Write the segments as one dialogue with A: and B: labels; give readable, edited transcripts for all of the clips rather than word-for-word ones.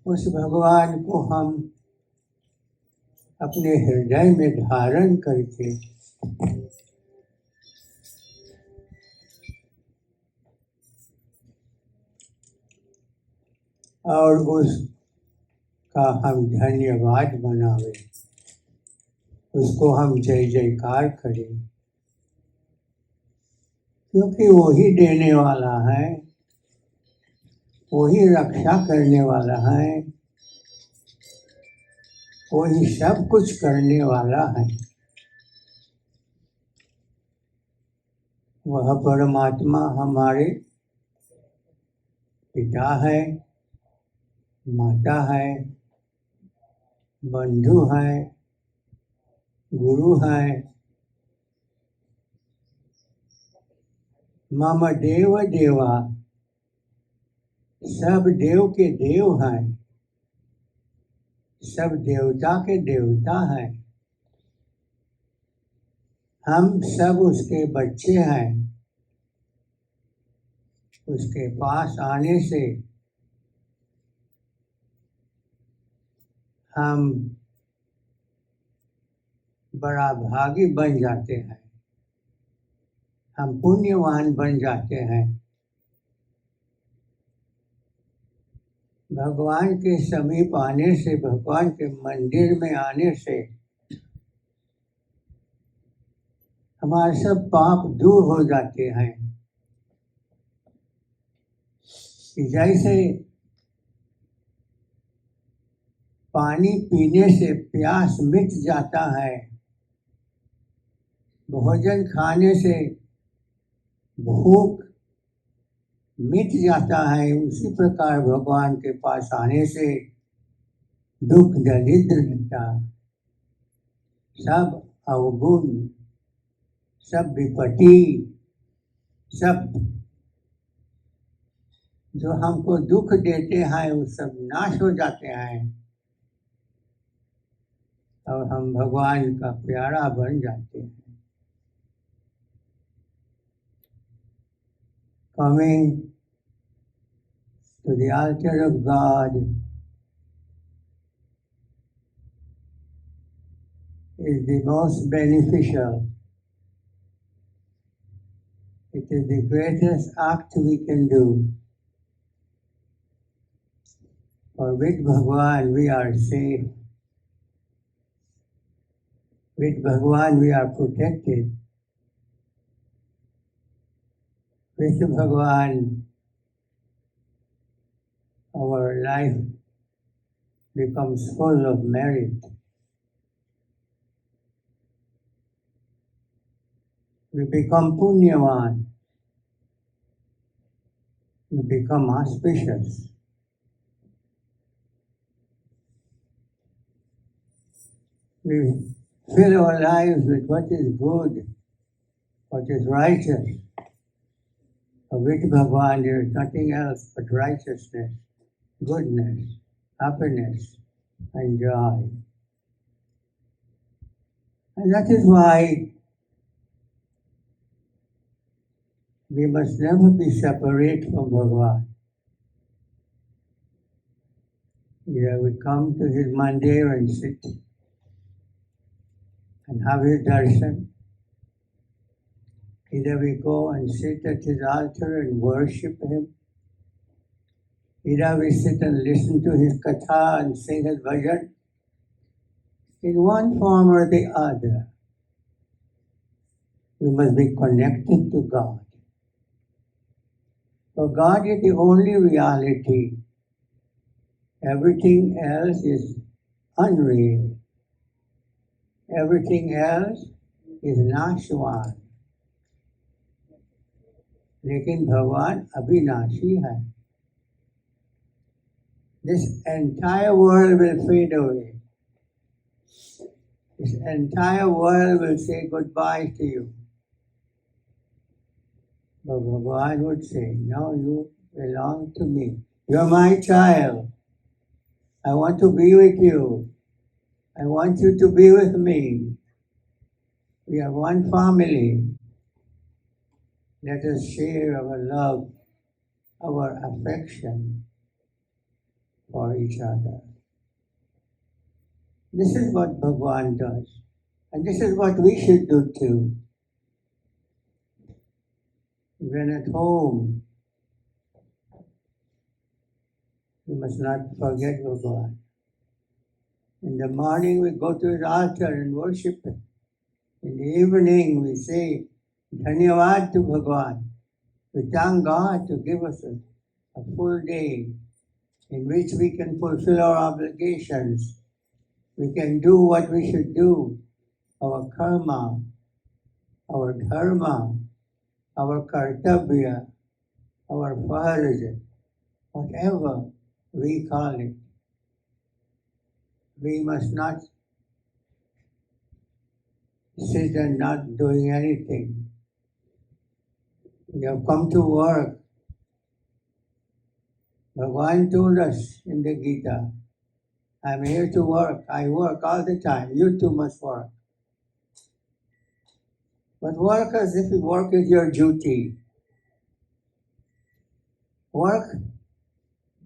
A: उस भगवान को हम अपने हृदय में धारण करके और उसका हम धन्यवाद मनावे, उसको हम जय जयकार करें, क्योंकि वो ही देने वाला है, वो ही रक्षा करने वाला है, वो ही सब कुछ करने वाला है। वह परमात्मा हमारे पिता है, माता है, बंधु है, गुरु है। मम देव देवा, सब देव के देव हैं, सब देवता के देवता हैं। हम सब उसके बच्चे हैं। उसके पास आने से हम बड़ा भागी बन जाते हैं, हम पुण्यवान बन जाते हैं। भगवान के समीप आने से, भगवान के मंदिर में आने से हमारे सब पाप दूर हो जाते हैं। जैसे पानी पीने से प्यास मिट जाता है, भोजन खाने से भूख मिट जाता है, उसी प्रकार भगवान के पास आने से दुख दरिद्रता, सब अवगुण, सब विपत्ति, सब जो हमको दुख देते हैं वो सब नाश हो जाते हैं और हम भगवान का प्यारा बन जाते हैं। Coming to the altar of God is the most beneficial. It is the greatest act we can do. For with Bhagwan we are safe. With Bhagwan we are protected. With Bhagwan our life becomes full of merit. We become punyavan. We become auspicious. We fill our lives with what is good, what is righteous. For which Bhagwan there is nothing else but righteousness, goodness, happiness, and joy. And that is why we must never be separate from Bhagwan. Either we come to his mandir and sit and have his darshan. Either we go and sit at his altar and worship him. Either we sit and listen to his katha and sing his bhajan. In one form or the other, we must be connected to God. For God is the only reality. Everything else is unreal. Everything else is nashwan. लेकिन भगवान अविनाशी है. This entire world will fade away. This entire world will say goodbye to you. But Bhagwan would say, no, you belong to me. You're my child. I want to be with you. I want you to be with me. We are one family. Let us share our love, our affection. for each other. This is what Bhagavan does. And this is what we should do too. Even at home, we must not forget Bhagavan. In the morning we go to his altar and worship him. In the evening we say, Dhanyavad to Bhagavan. We thank God to give us a full day in which we can fulfill our obligations. We can do what we should do, our karma, our dharma, our kartabhya, our farj, whatever we call it. We must not sit and not doing anything. We have come to work. Bhagavan told us in the Gita, I'm here to work. I work all the time. You too must work. But work as if work is your duty. Work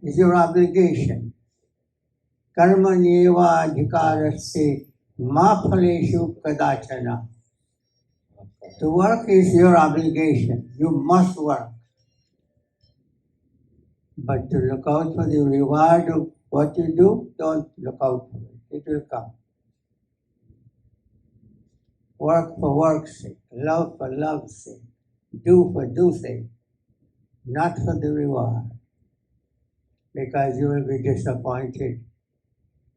A: is your obligation. Karma neva adhikaraste ma phaleshu kadachana. To work is your obligation. You must work. But to look out for the reward of what you do, don't look out for it. It will come. Work for work's sake, love for love's sake, do for do's sake, not for the reward. Because you will be disappointed.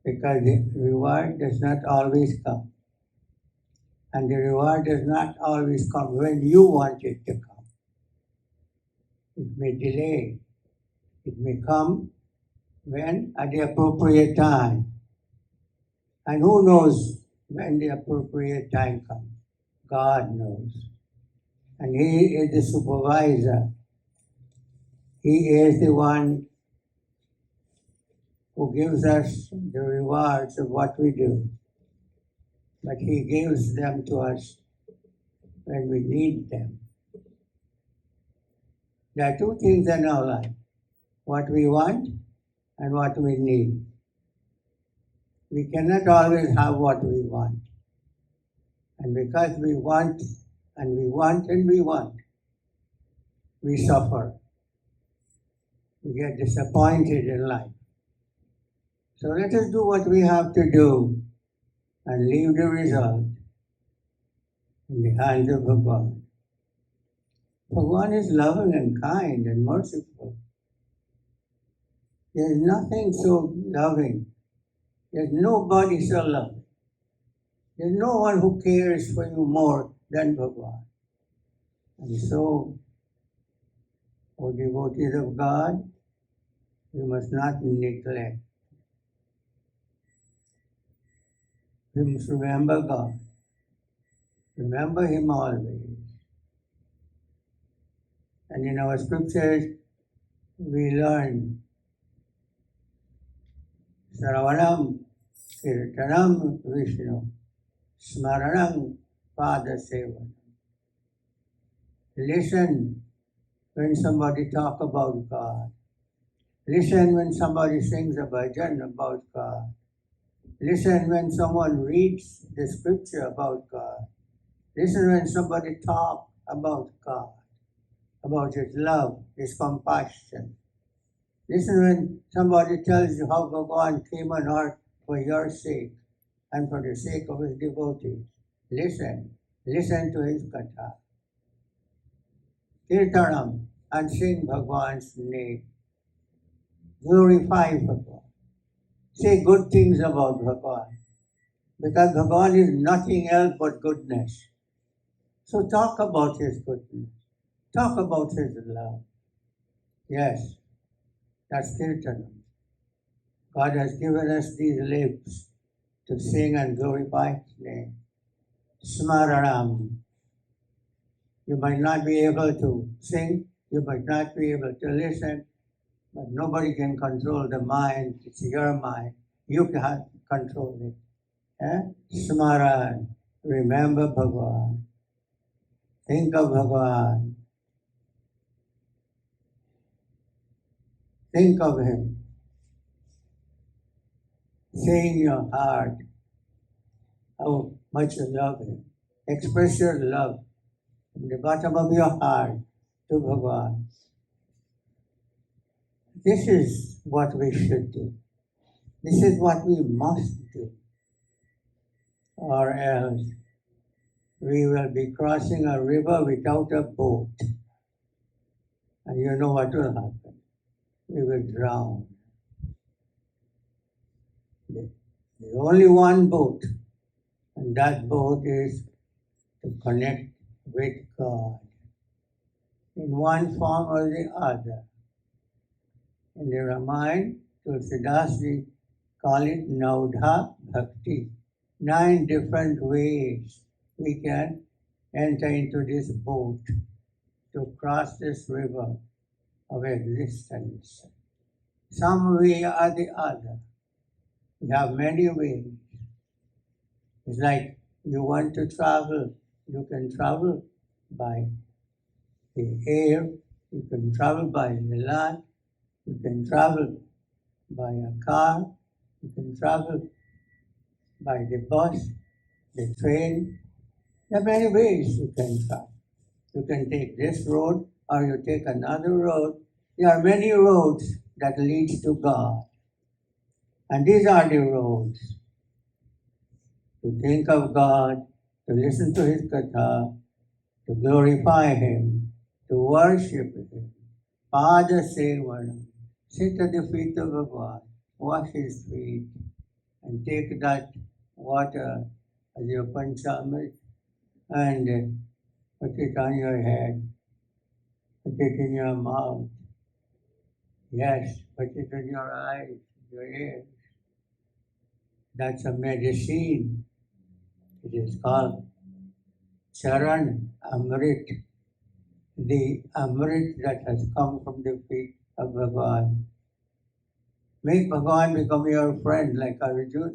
A: Because the reward does not always come. And the reward does not always come when you want it to come. It may delay. It may come when at the appropriate time. And who knows when the appropriate time comes? God knows. And He is the supervisor. He is the one who gives us the rewards of what we do. But He gives them to us when we need them. There are two things in our life, what we want and what we need. We cannot always have what we want. And because we want and we want and we want, we suffer. We get disappointed in life. So let us do what we have to do and leave the result in the hands of Bhagavan. Bhagavan is loving and kind and merciful. There is nothing so loving. There's nobody so loving. There's no one who cares for you more than Bhagavan. And so, O devotees of God, we must not neglect. We must remember God. Remember Him always. And in our scriptures, we learn Sravanam Kirtanam Vishnu Smaranam Pada Sevanam. Listen when somebody talks about God. Listen when somebody sings a bhajan about God. Listen when someone reads the scripture about God. Listen when somebody talks about God, about His love, His compassion. Listen when somebody tells you how Bhagavan came on earth for your sake and for the sake of His devotees. Listen. Listen to His katha. Kirtanam, and sing Bhagavan's name. Glorify Bhagavan. Say good things about Bhagavan. Because Bhagavan is nothing else but goodness. So talk about His goodness. Talk about His love. Yes, that's Kirtanam. God has given us these lips to sing and glorify His name. Smaranam. You might not be able to sing, you might not be able to listen, but nobody can control the mind. It's your mind. You can control it. Smaran. Remember Bhagavan. Think of Bhagavan. Think of Him. say in your heart how much you love him. Express your love from the bottom of your heart to Bhagavan. This is what we should do. This is what we must do. Or else we will be crossing a river without a boat. And you know what will happen. We will drown. There's only one boat, and that boat is to connect with God in one form or the other. In the Ramayana, Tulsidasji call it Naudha Bhakti. 9 different ways we can enter into this boat to cross this river of existence. Some way or the other. We have many ways. It's like you want to travel, you can travel by the air, you can travel by the land, you can travel by a car, you can travel by the bus, the train. There are many ways you can travel. You can take this road or you take another road. There are many roads that lead to God. And these are the roads. To think of God, to listen to His katha, to glorify Him, to worship Him. Pada Sevana. Sit at the feet of Bhagavan, wash His feet, and take that water as your panchamrit and put it on your head, put it in your mouth. Yes, put it in your eyes, your ears. That's a medicine. It is called Charan Amrit, the Amrit that has come from the feet of Bhagavan. Make Bhagavan become your friend like Arjuna.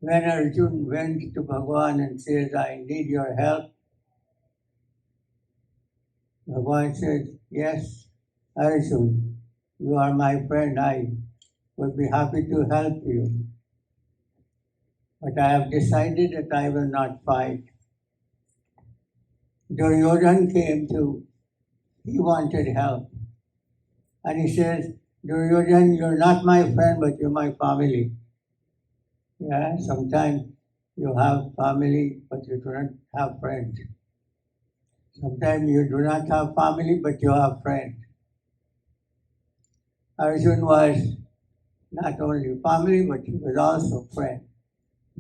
A: When Arjuna went to Bhagavan and says, I need your help, Bhagavan says, yes, Arjuna, you are my friend. I would be happy to help you. But I have decided that I will not fight. Duryodhana came to, he wanted help. And he says, Duryodhana, you're not my friend, but you're my family. Yeah, sometimes you have family, but you do not have friends. Sometimes you do not have family, but you have friends. Arjuna was not only family, but he was also friend.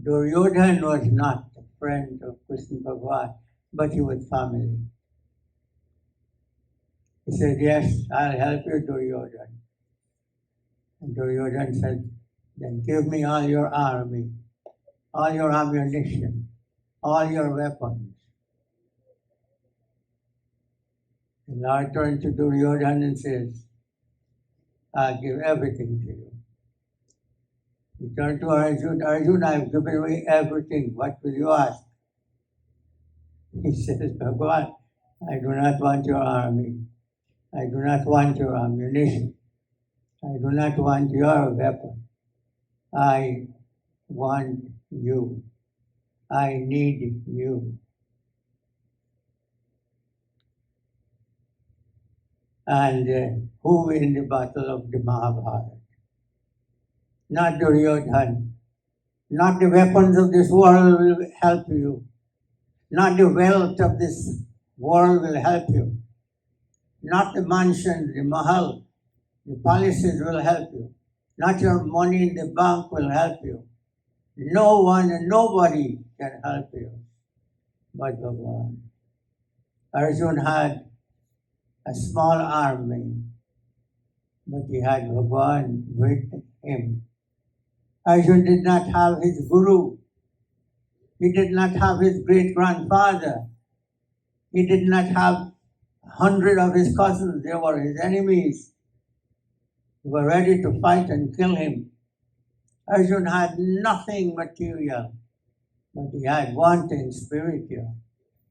A: Duryodhana was not a friend of Krishna Bhagavan, but he was family. He said, yes, I'll help you, Duryodhana. And Duryodhana said, then give me all your army, all your ammunition, all your weapons. The Lord turned to Duryodhana and says, I'll give everything to you. He turned to Arjuna, Arjuna, I've given away everything. What will you ask? He says, Bhagavan, I do not want your army. I do not want your ammunition. I do not want your weapon. I want you. I need you. And who win the battle of the Mahabharata? Not Duryodhana. Not the weapons of this world will help you. Not the wealth of this world will help you. Not the mansion, the mahal, the palaces will help you. Not your money in the bank will help you. No one and nobody can help you but Bhagavan. Arjuna had a small army, but he had Bhagavan with him. Arjuna did not have his guru. He did not have his great-grandfather. He did not have 100 of his cousins. They were his enemies. They were ready to fight and kill him. Arjuna had nothing material, but he had one thing spiritual,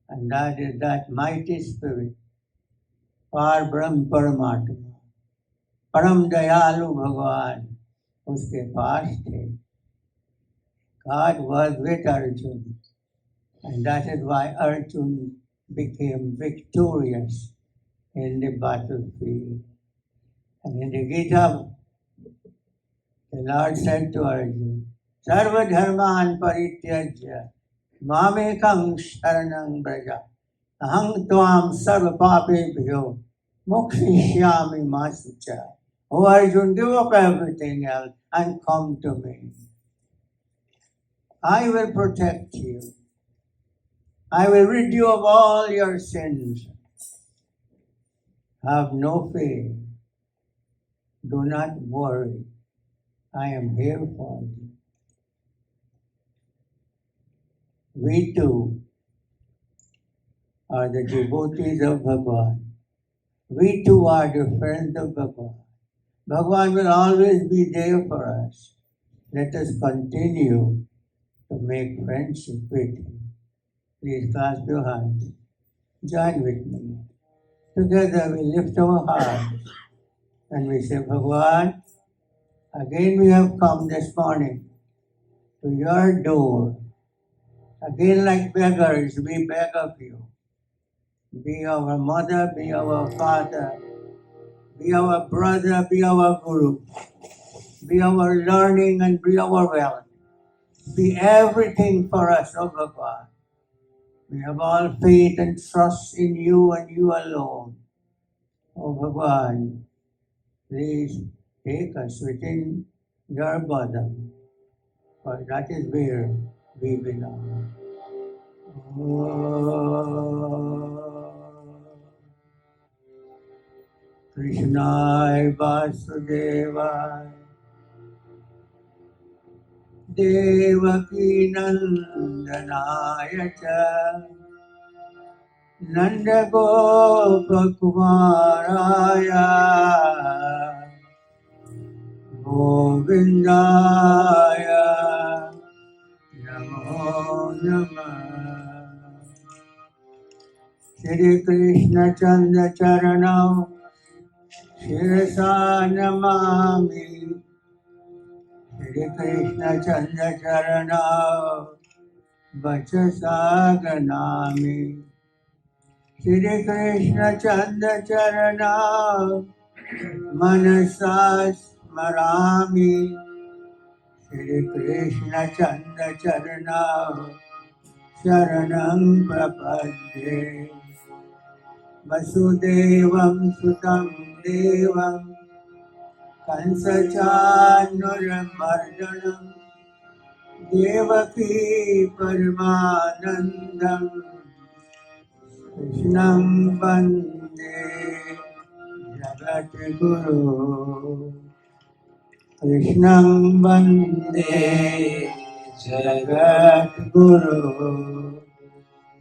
A: and that is that mighty spirit, Par Brahm Paramatma, परम दयालु भगवान उसके पास थे. God was with Arjun, and that is why Arjun became victorious in the battlefield. And in the Gita, the Lord said to Arjun, Sarva dharman parityajya mamekam sharanam braja aham tvam sarva papebhyo mokshishyami ma sucha. Oh Arjun, give up everything else and come to me. I will protect you. I will rid you of all your sins. Have no fear. Do not worry. I am here for you. We too are the devotees of Bhagavan. We too are the friends of Bhagavan. Bhagavan will always be there for us. Let us continue to make friendship with him. Please clasp your hands. Join with me. Together we lift our hearts and we say, Bhagavan, again we have come this morning to your door. Again, like beggars, we beg of you. Be our mother, be our father, be our brother, be our guru, be our learning and be our wealth. Be everything for us, O Bhagavan. We have all faith and trust in you and you alone. O Bhagavan, please take us within your bosom, for that is where we belong. Krishnaya Vasudevaya Devaki Nandanaya Cha Nanda Gopa Kumaraya Govindaya Namo Namah. Shri Krishna Chandra Charanam Shirasa Namami. Shri Krishna Chandra Charana Vachasa Ganami. Shri Krishna Chandra Charana Manasa Smarami. Shri Krishna Chandra Charana Sharanam Prapadye. Vasudevam Sutam Devam Kansachanuramardanam Devaki Paramanandam Krishnam Vande Jagat Guru. Krishnam Vande Jagat Guru.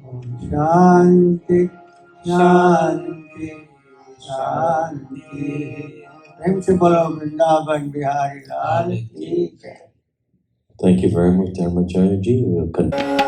A: Om Shanti Shanti Shanti. Principle of Vrindavan Bihari Lal ki jai.
B: Thank you very much, Dharmacharya ji. We'll continue.